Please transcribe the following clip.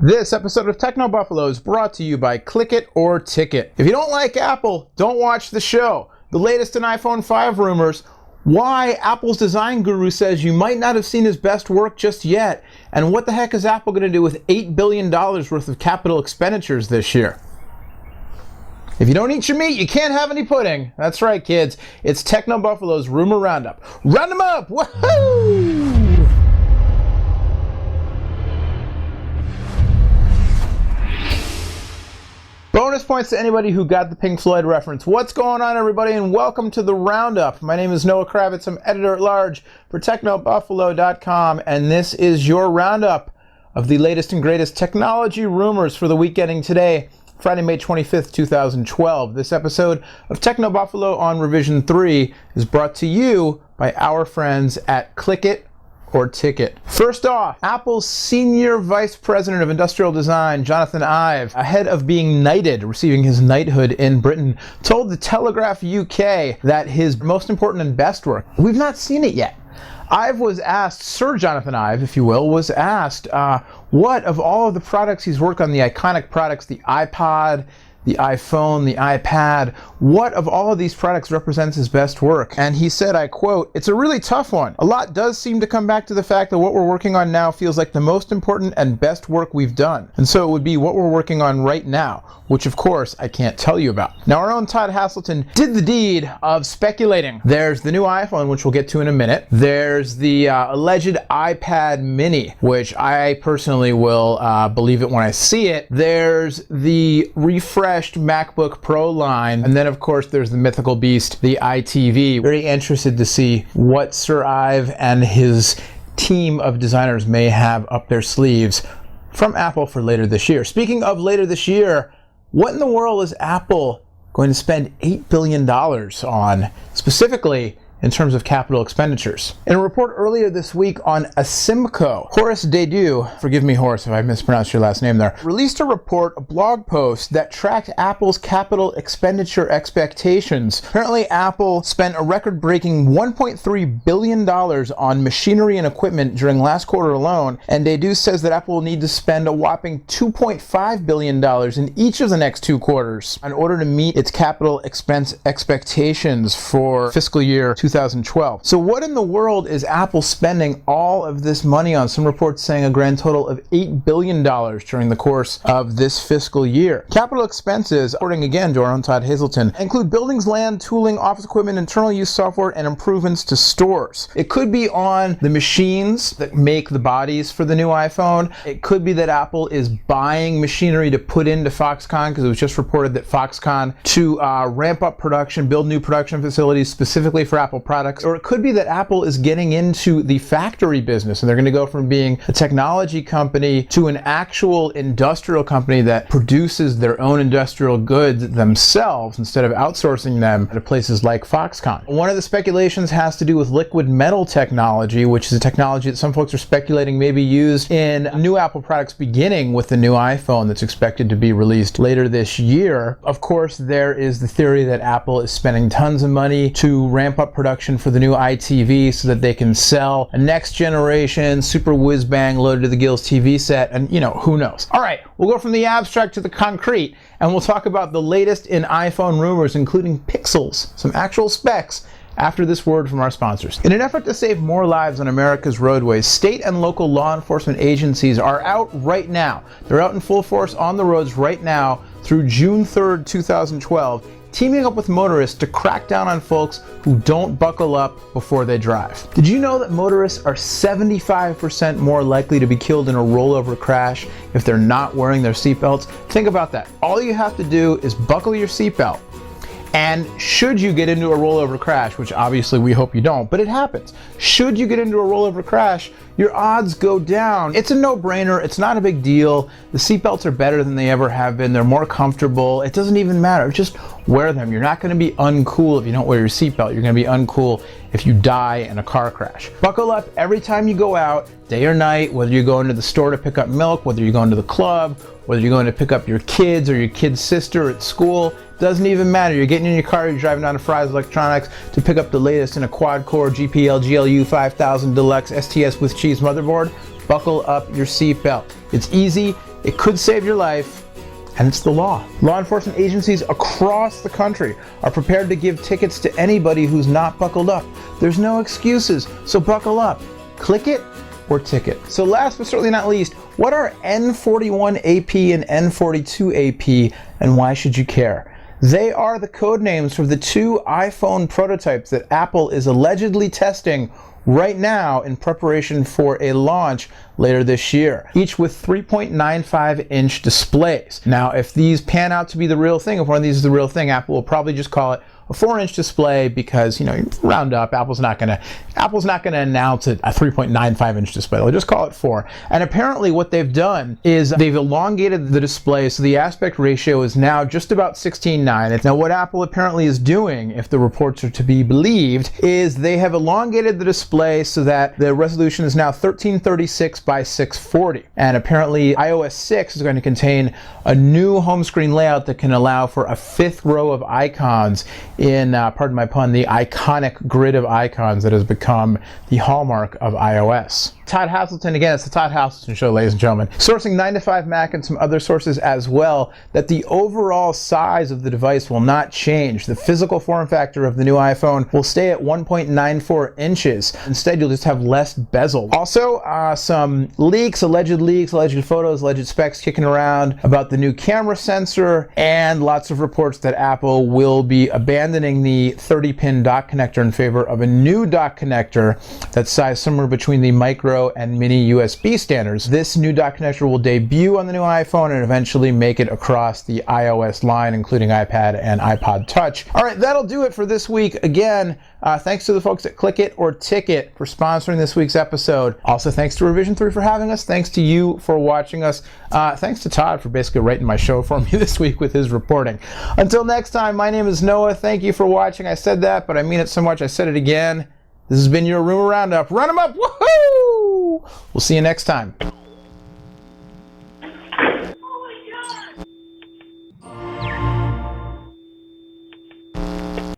This episode of Techno Buffalo is brought to you by Click It or Ticket. If you don't like Apple, don't watch the show. The latest in iPhone 5 rumors, why Apple's design guru says you might not have seen his best work just yet, and what the heck is Apple going to do with $8 billion worth of capital expenditures this year? If you don't eat your meat, you can't have any pudding. That's right, kids. It's Techno Buffalo's Rumor Roundup. Round them up! Woohoo! Bonus points to anybody who got the Pink Floyd reference. What's going on, everybody, and welcome to the Roundup. My name is Noah Kravitz. I'm editor-at-large for TechnoBuffalo.com, and this is your Roundup of the latest and greatest technology rumors for the week ending today, Friday, May 25th, 2012. This episode of Techno Buffalo on Revision 3 is brought to you by our friends at Click It or Ticket. First off, Apple's Senior Vice President of Industrial Design, Jonathan Ive, ahead of being knighted, receiving his knighthood in Britain, told the Telegraph UK that his most important and best work, we've not seen it yet. Ive was asked, Sir Jonathan Ive, if you will, was asked what of all of the products he's worked on, the iconic products, the iPod, the iPhone, the iPad, what of all of these products represents his best work? And he said, I quote, "It's a really tough one. A lot does seem to come back to the fact that what we're working on now feels like the most important and best work we've done. And so it would be what we're working on right now, which of course I can't tell you about." Now our own Todd Haselton did the deed of speculating. There's the new iPhone, which we'll get to in a minute. There's the alleged iPad mini, which I personally will believe it when I see it. There's the refreshed MacBook Pro line, and then of course there's the mythical beast, the iTV. Very interested to see what Sir Ive and his team of designers may have up their sleeves from Apple for later this year. Speaking of later this year, what in the world is Apple going to spend $8 billion on, specifically in terms of capital expenditures? In a report earlier this week on Asimco, Horace Dediu, forgive me Horace if I mispronounced your last name there, released a report, a blog post that tracked Apple's capital expenditure expectations. Apparently Apple spent a record-breaking $1.3 billion on machinery and equipment during last quarter alone, and Dediu says that Apple will need to spend a whopping $2.5 billion in each of the next 2 quarters in order to meet its capital expense expectations for fiscal year 2012. So what in the world is Apple spending all of this money on? Some reports saying a grand total of $8 billion during the course of this fiscal year. Capital expenses, according again to our own Todd Haselton, include buildings, land, tooling, office equipment, internal use software, and improvements to stores. It could be on the machines that make the bodies for the new iPhone. It could be that Apple is buying machinery to put into Foxconn, because it was just reported that Foxconn to ramp up production, build new production facilities specifically for Apple products. Or it could be that Apple is getting into the factory business and they're going to go from being a technology company to an actual industrial company that produces their own industrial goods themselves instead of outsourcing them to places like Foxconn. One of the speculations has to do with liquid metal technology, which is a technology that some folks are speculating may be used in new Apple products beginning with the new iPhone that's expected to be released later this year. Of course, there is the theory that Apple is spending tons of money to ramp up production for the new iTV so that they can sell a next generation super whiz-bang loaded to the gills TV set, and you know, who knows. All right, we'll go from the abstract to the concrete, and we'll talk about the latest in iPhone rumors, including pixels, some actual specs, after this word from our sponsors. In an effort to save more lives on America's roadways, state and local law enforcement agencies are out right now. They're out in full force on the roads right now through June 3rd, 2012, teaming up with motorists to crack down on folks who don't buckle up before they drive. Did you know that motorists are 75% more likely to be killed in a rollover crash if they're not wearing their seatbelts? Think about that. All you have to do is buckle your seatbelt. And should you get into a rollover crash, which obviously we hope you don't, but it happens. Should you get into a rollover crash, your odds go down. It's a no-brainer. It's not a big deal. The seatbelts are better than they ever have been. They're more comfortable. It doesn't even matter. Just wear them. You're not going to be uncool if you don't wear your seatbelt. You're going to be uncool if you die in a car crash. Buckle up every time you go out, day or night, whether you're going to the store to pick up milk, whether you're going to the club, whether you're going to pick up your kids or your kid's sister at school. doesn't even matter. You're getting in your car, you're driving down to Fry's Electronics to pick up the latest in a quad-core GPL GLU 5000 Deluxe STS with cheese motherboard. Buckle up your seatbelt. It's easy, it could save your life, and it's the law. Law enforcement agencies across the country are prepared to give tickets to anybody who's not buckled up. There's no excuses, so buckle up. Click it or ticket. So last but certainly not least, what are N41AP and N42AP, and why should you care? They are the code names for the two iPhone prototypes that Apple is allegedly testing right now in preparation for a launch later this year, each with 3.95-inch displays. Now, if these pan out to be the real thing, if one of these is the real thing, Apple will probably just call it a 4-inch display because, you know, Roundup, Apple's not gonna announce a 3.95-inch display. They'll just call it 4. And apparently what they've done is they've elongated the display, so the aspect ratio is now just about 16:9. Now what Apple apparently is doing, if the reports are to be believed, is they have elongated the display so that the resolution is now 1336 by 640. And apparently iOS 6 is going to contain a new home screen layout that can allow for a 5th row of icons in, pardon my pun, the iconic grid of icons that has become the hallmark of iOS. Todd Haselton, again, it's the Todd Haselton Show, ladies and gentlemen, sourcing 9to5Mac and some other sources as well, that the overall size of the device will not change. The physical form factor of the new iPhone will stay at 1.94 inches. Instead, you'll just have less bezel. Also, some alleged photos, alleged specs kicking around about the new camera sensor, and lots of reports that Apple will be abandoning the 30-pin dock connector in favor of a new dock connector that's sized somewhere between the micro and mini USB standards. This new dock connector will debut on the new iPhone and eventually make it across the iOS line, including iPad and iPod Touch. All right, that'll do it for this week. Again, thanks to the folks at Click It or Ticket for sponsoring this week's episode. Also, thanks to Revision 3 for having us. Thanks to you for watching us. Thanks to Todd for basically writing my show for me this week with his reporting. Until next time, my name is Noah. Thank you for watching. I said that, but I mean it so much I said it again. This has been your Rumor Roundup. Run 'em up! Woohoo! We'll see you next time.